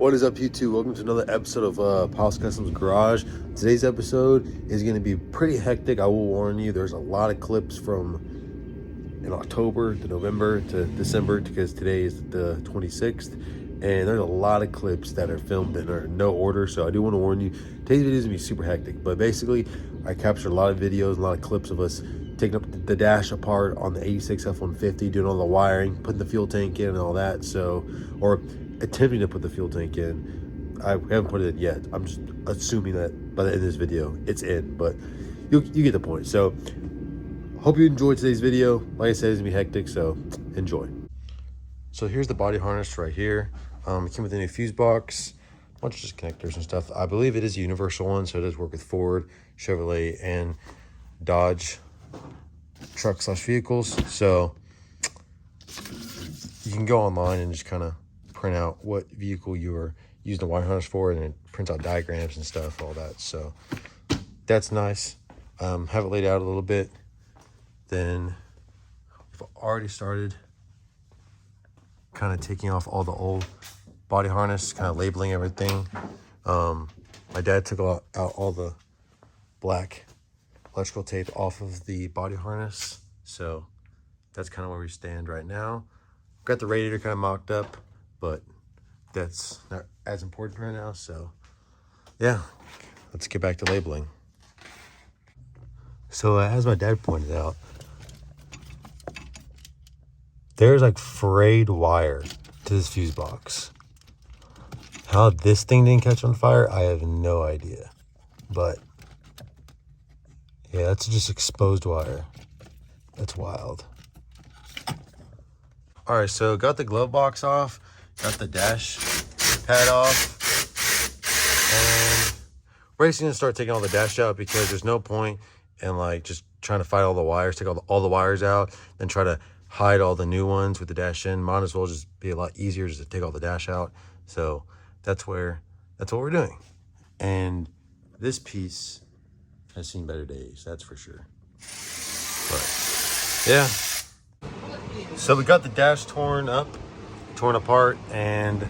What is up, YouTube? Welcome to another episode of Palace Customs Garage. Today's episode is going to be pretty hectic. I will warn you, there's a lot of clips from in October to November to December, because today is the 26th, and there's a lot of clips that are filmed and are in no order. So I do want to warn you, today's video is going to be super hectic. But basically, I captured a lot of videos, a lot of clips of us taking up the dash apart on the 86 F150, doing all the wiring, putting the fuel tank in and all that. So, or attempting to put the fuel tank in. I haven't put it in yet. I'm just assuming that by the end of this video, it's in, but you get the point. So, hope you enjoyed today's video. Like I said, it's gonna be hectic, so enjoy. So here's the body harness right here. It came with a new fuse box, a bunch of just connectors and stuff. I believe it is a universal one, so it does work with Ford, Chevrolet, and Dodge truck / vehicles. So you can go online and just kind of print out what vehicle you are using the wire harness for, and it prints out diagrams and stuff, all that. So that's nice. Have it laid out a little bit. Then we've already started kind of taking off all the old body harness, kind of labeling everything. My dad took out all the black electrical tape off of the body harness. So that's kind of where we stand right now. Got the radiator kind of mocked up, but that's not as important right now. So yeah, let's get back to labeling. So as my dad pointed out, there's like frayed wire to this fuse box. How this thing didn't catch on fire, I have no idea. But yeah, that's just exposed wire. That's wild. All right, so got the glove box off, got the dash pad off, and we're basically gonna start taking all the dash out, because there's no point in like just trying to fight all the wires, take all the wires out, then try to hide all the new ones with the dash in. Might as well just be a lot easier just to take all the dash out. So that's what we're doing. And this piece has seen better days, that's for sure. But yeah. So we got the dash torn apart, and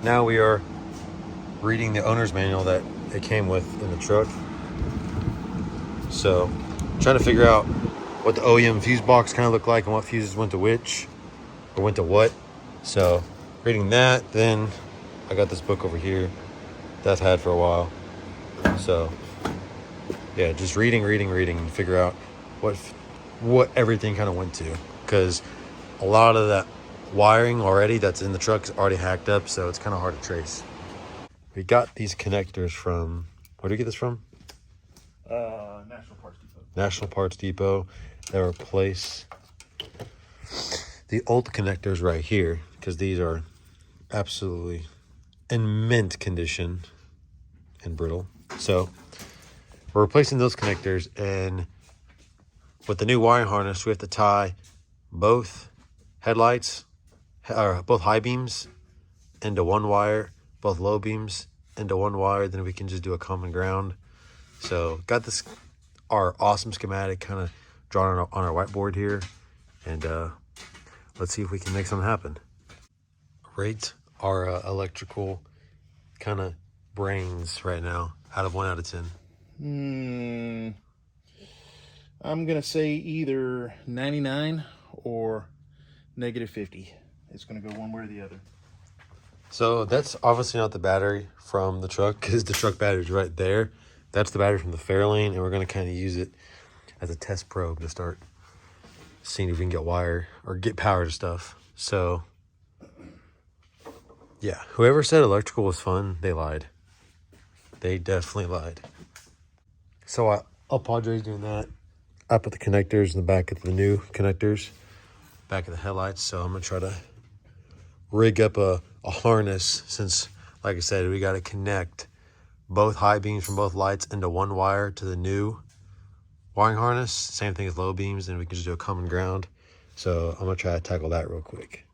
now we are reading the owner's manual that it came with in the truck. So trying to figure out what the OEM fuse box kind of looked like and what fuses went to which, or went to what. So reading that, then I got this book over here that I've had for a while. So yeah, just reading and figure out what everything kind of went to, because a lot of that wiring already that's in the truck is already hacked up, so it's kind of hard to trace. We got these connectors from, where did you get this from? National Parts Depot. They replace the old connectors right here, because these are absolutely in mint condition and brittle. So we're replacing those connectors, and with the new wiring harness, we have to tie both headlights, or both high beams into one wire, both low beams into one wire. Then we can just do a common ground. So got this, our awesome schematic kind of drawn on our whiteboard here, and let's see if we can make something happen. Rate our electrical kind of brains right now out of 1 out of 10. I'm gonna say either 99 or -50. It's gonna go one way or the other. So that's obviously not the battery from the truck, because the truck battery is right there. That's the battery from the Fairlane, and we're going to kind of use it as a test probe to start seeing if we can get wire or get power to stuff. So yeah, whoever said electrical was fun, they lied. They definitely lied. So I apologize doing that. I put the connectors in the back of the new connectors, back of the headlights. So I'm going to try to rig up a harness, since, like I said, we got to connect both high beams from both lights into one wire to the new wiring harness. Same thing as low beams, and we can just do a common ground. So I'm going to try to tackle that real quick.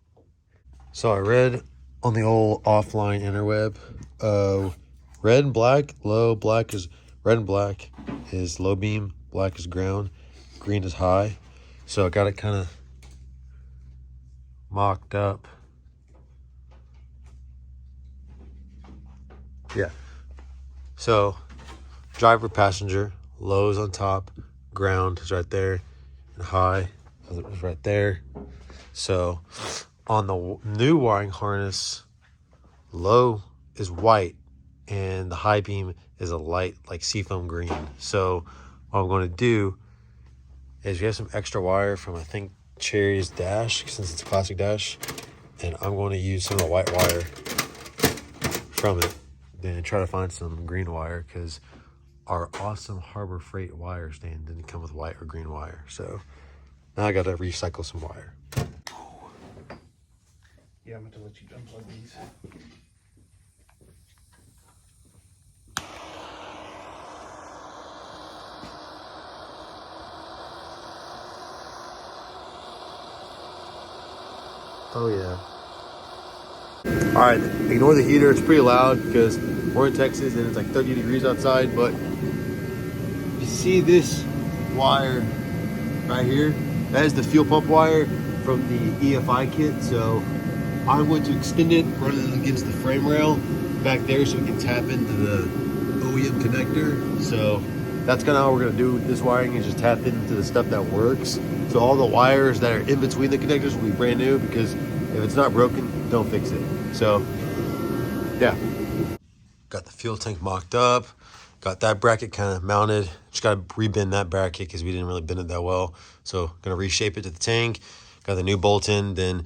So I read on the old offline interweb, red and black, red and black is low beam, black is ground, green is high. So I got it kind of mocked up Yeah. So driver, passenger, lows on top, ground is right there, and high is right there. So on the new wiring harness, low is white and the high beam is a light like seafoam green. So what I'm going to do is we have some extra wire from, I think, Cherry's dash, since it's a classic dash, and I'm going to use some of the white wire from it, then try to find some green wire, because our awesome Harbor Freight wire stand didn't come with white or green wire. So now I got to recycle some wire. Yeah, I'm going to let you unplug these. Oh yeah. All right, ignore the heater. It's pretty loud because we're in Texas and it's like 30 degrees outside. But you see this wire right here? That is the fuel pump wire from the EFI kit. So I'm going to extend it, run it against the frame rail back there so we can tap into the OEM connector. So that's kind of how we're going to do this wiring, is just tap into the stuff that works. So all the wires that are in between the connectors will be brand new, because if it's not broken, don't fix it. So yeah, got the fuel tank mocked up, got that bracket kind of mounted. Just got to rebend that bracket because we didn't really bend it that well. So gonna reshape it to the tank. Got the new bolt in, then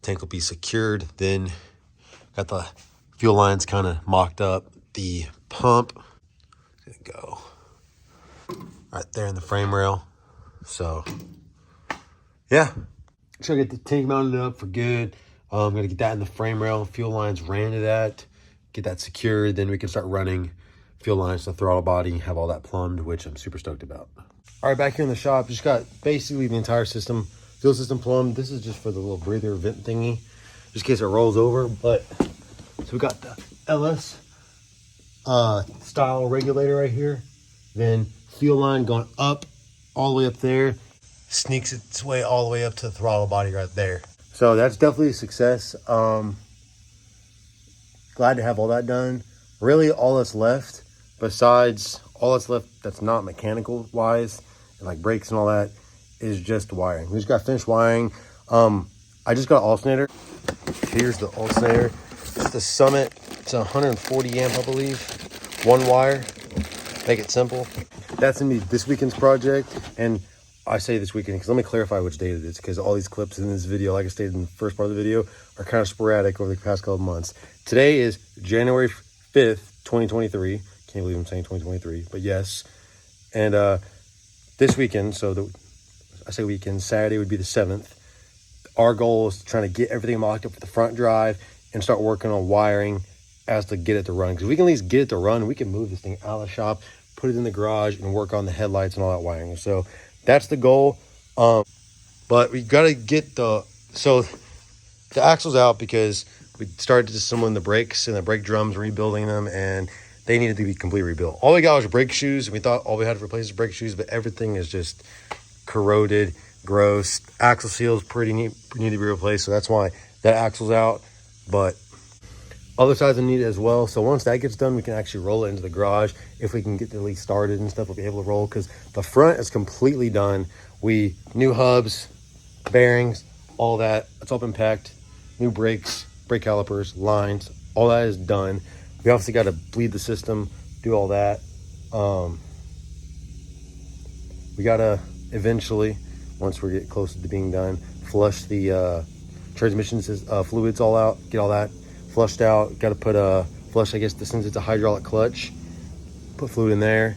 tank will be secured. Then got the fuel lines kind of mocked up. The pump gonna go right there in the frame rail. So yeah, try to get the tank mounted up for good. I'm gonna get that in the frame rail. Fuel lines ran to that. Get that secured. Then we can start running fuel lines to the throttle body. Have all that plumbed, which I'm super stoked about. All right, back here in the shop, just got basically the entire system, fuel system plumbed. This is just for the little breather vent thingy, just in case it rolls over. But so we got the LS style regulator right here. Then fuel line going up all the way up there, sneaks its way all the way up to the throttle body right there. So that's definitely a success. Glad to have all that done. Really, all that's left, besides all that's left that's not mechanical wise, and like brakes and all that, is just wiring. We just got finished wiring. I just got an alternator. Here's the alternator. It's the Summit. It's 140 amp, I believe. One wire. Make it simple. That's gonna be this weekend's project. And I say this weekend because let me clarify which date it is, because all these clips in this video, like I stated in the first part of the video, are kind of sporadic over the past couple of months. Today is January 5th, 2023. Can't believe I'm saying 2023, but yes. And this weekend, I say weekend, Saturday would be the 7th. Our goal is trying to get everything mocked up for the front drive and start working on wiring as to get it to run. Because if we can at least get it to run, we can move this thing out of the shop, put it in the garage, and work on the headlights and all that wiring. So that's the goal. But we got to get the axle's out because we started disassembling the brakes and the brake drums, rebuilding them, and they needed to be completely rebuilt. All we got was brake shoes, and we thought all we had to replace is brake shoes, but everything is just corroded, gross. Axle seals need to be replaced, so that's why that axle's out. But other sides are needed as well. So once that gets done, we can actually roll it into the garage. If we can get the lease started and stuff, we'll be able to roll, because the front is completely done. New hubs, bearings, all that. It's all been packed. New brakes, brake calipers, lines, all that is done. We obviously got to bleed the system, do all that. We got to eventually, once we get closer to being done, flush the transmission fluids all out, get all that flushed out. Got to put a flush, I guess, since it's a hydraulic clutch, put fluid in there.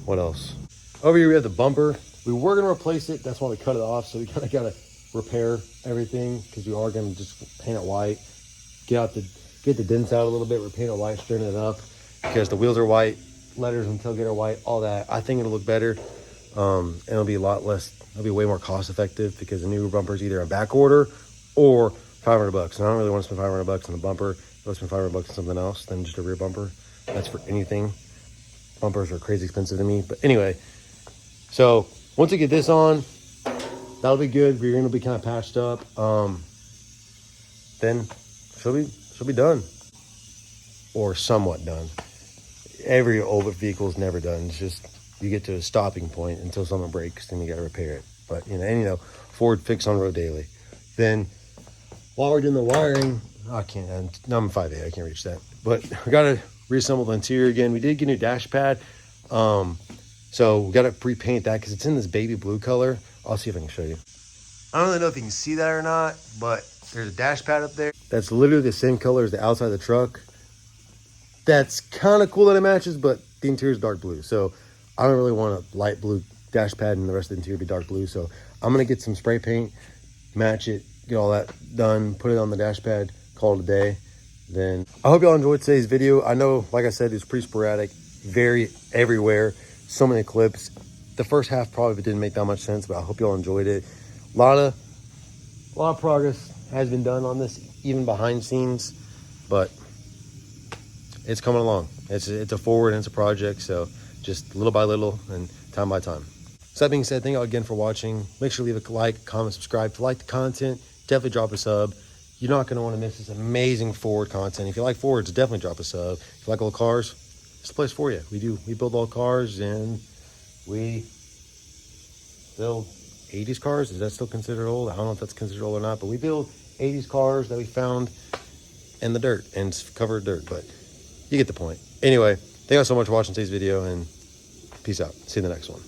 What else? Over here we have the bumper. We were going to replace it. That's why we cut it off. So we kind of got to repair everything, because we are going to just paint it white. Get the dents out a little bit, repaint it white, straighten it up, because the wheels are white, letters and tailgate are white, all that. I think it'll look better. And it'll be a lot less, it'll be way more cost effective, because the new bumper is either a back order or $500. And I don't really want to spend $500 on the bumper. I'll spend $500 on something else than just a rear bumper. That's for anything. Bumpers are crazy expensive to me. But anyway, so once we get this on, that'll be good. We're gonna be kind of patched up. Then she'll be done. or somewhat done. Every older vehicle is never done. It's just you get to a stopping point until something breaks, then you got to repair it. But Ford fix on road daily. Then while we're doing the wiring, I can't. No, I'm 5'8", I can't reach that. But we got to reassemble the interior again. We did get a new dash pad, so we got to pre-paint that because it's in this baby blue color. I'll see if I can show you. I don't really know if you can see that or not, but there's a dash pad up there that's literally the same color as the outside of the truck. That's kind of cool that it matches, but the interior is dark blue. So I don't really want a light blue dash pad and the rest of the interior be dark blue. So I'm going to get some spray paint, match it, get all that done, put it on the dash pad, call it a day. Then I hope y'all enjoyed today's video. I know, like I said, it's pretty sporadic, very everywhere, so many clips. The first half probably didn't make that much sense, but I hope y'all enjoyed it. A lot of progress has been done on this, even behind scenes, but it's coming along. It's a forward and it's a project, so just little by little and time by time. So that being said, thank you all again for watching. Make sure to leave a like, comment, subscribe. If you like the content, definitely drop a sub. You're not going to want to miss this amazing Ford content. If you like Fords, definitely drop a sub. If you like old cars, it's the place for you. We build old cars, and we build 80s cars. Is that still considered old? I don't know if that's considered old or not, but we build 80s cars that we found in the dirt, and it's covered dirt, but you get the point. Anyway, thank you all so much for watching today's video, and peace out. See you in the next one.